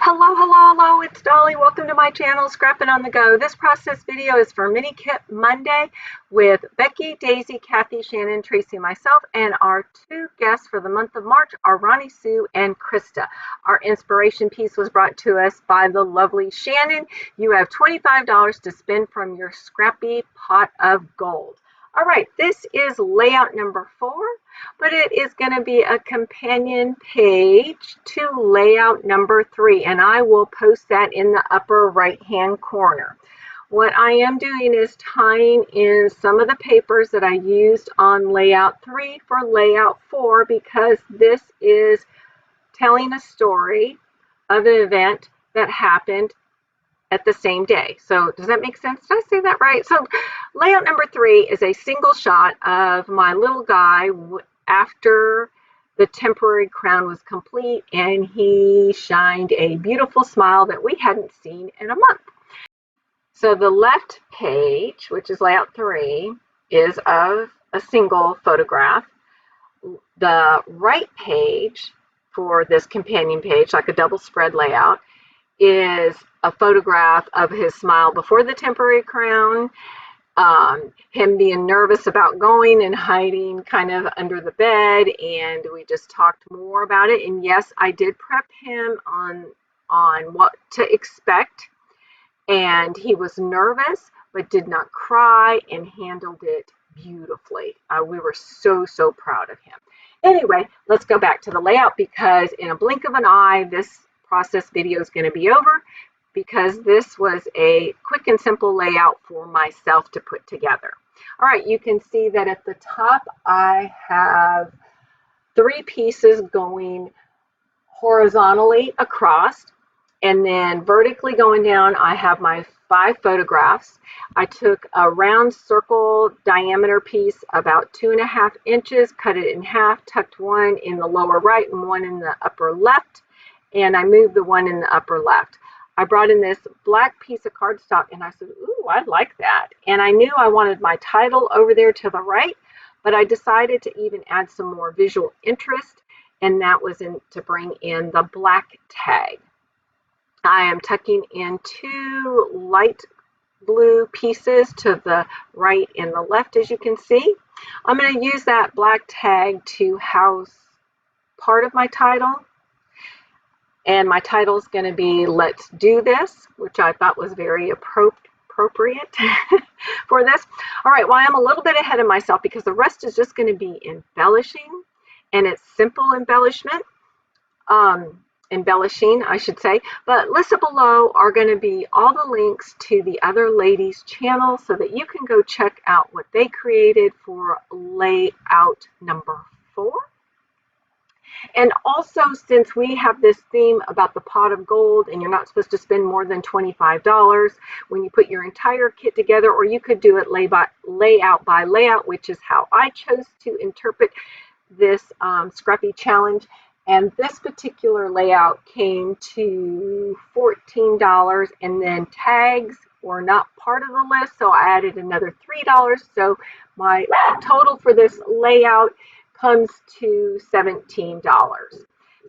Hello, hello, hello, it's Dolly. Welcome to my channel, Scrapping on the Go. This process video is for Mini Kit Monday with Becky, Daisy, Kathy, Shannon, Tracy, myself, and our two guests for the month of March are Roni Sue and Krista. Our inspiration piece was brought to us by the lovely Shannon. You have $25 to spend from your scrappy pot of gold. All right, this is layout number 4. But it is going to be a companion page to layout number 3, and I will post that in the upper right hand corner. What I am doing is tying in some of the papers that I used on layout 3 for layout 4, because this is telling a story of an event that happened at the same day. So does that make sense? Did I say that right? So layout number 3 is a single shot of my little guy after the temporary crown was complete, and he shined a beautiful smile that we hadn't seen in a month. So the left page, which is layout 3, is of a single photograph. The right page for this companion page, like a double spread layout, is a photograph of his smile before the temporary crown, him being nervous about going and hiding kind of under the bed, and we just talked more about it. And yes, I did prep him on what to expect, and he was nervous but did not cry and handled it beautifully. We were so proud of him. Anyway, let's go back to the layout, because in a blink of an eye this process video is going to be over, because this was a quick and simple layout for myself to put together. All right, you can see that at the top I have 3 pieces going horizontally across, and then vertically going down I have my 5 photographs. I took a round circle diameter piece about 2.5 inches, cut it in half, tucked one in the lower right and one in the upper left, and I moved the one in the upper left. I brought in this black piece of cardstock, and I said, ooh, I like that. And I knew I wanted my title over there to the right, but I decided to even add some more visual interest, and that was to bring in the black tag. I am tucking in 2 light blue pieces to the right and the left, as you can see. I'm going to use that black tag to house part of my title. And my title is going to be Let's Do This, which I thought was very appropriate for this. All right, well, I'm a little bit ahead of myself because the rest is just going to be embellishing, and it's simple embellishment. Embellishing, I should say. But listed below are going to be all the links to the other ladies' channels so that you can go check out what they created for layout number 4. And also, since we have this theme about the pot of gold, and you're not supposed to spend more than $25 when you put your entire kit together, or you could do it layout by layout, which is how I chose to interpret this scrappy challenge. And this particular layout came to $14, and then tags were not part of the list, so I added another $3. So my total for this layout comes to $17.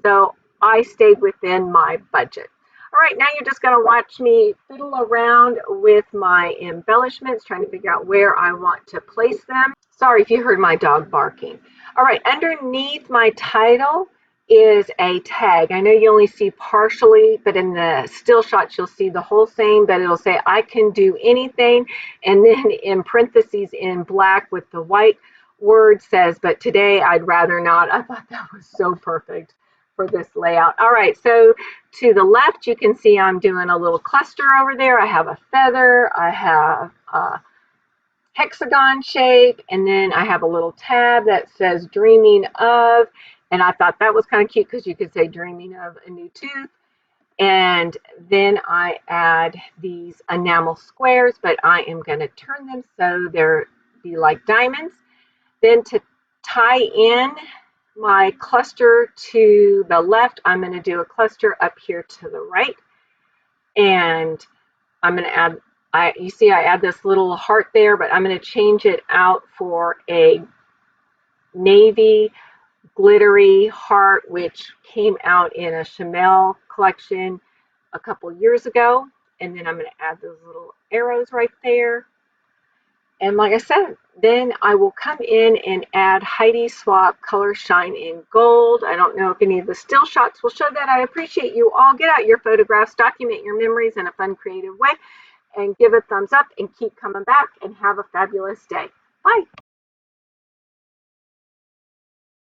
So I stayed within my budget. All right, now you're just going to watch me fiddle around with my embellishments, trying to figure out where I want to place them. Sorry if you heard my dog barking. All right, underneath my title is a tag. I know you only see partially, but in the still shots you'll see the whole thing, but it'll say I can do anything, and then in parentheses in black with the white word says, but today I'd rather not. I thought that was so perfect for this layout. All right, so to the left you can see I'm doing a little cluster over there. I have a feather, I have a hexagon shape, and then I have a little tab that says dreaming of, and I thought that was kind of cute because you could say dreaming of a new tooth. And then I add these enamel squares, but I am going to turn them so they're be like diamonds. Then to tie in my cluster to the left, I'm going to do a cluster up here to the right, and I'm going to add, you see I add this little heart there, but I'm going to change it out for a navy glittery heart, which came out in a Chanel collection a couple years ago. And then I'm going to add those little arrows right there. And like I said, then I will come in and add Heidi Swap Color Shine in Gold. I don't know if any of the still shots will show that. I appreciate you all. Get out your photographs, document your memories in a fun, creative way, and give a thumbs up and keep coming back and have a fabulous day. Bye.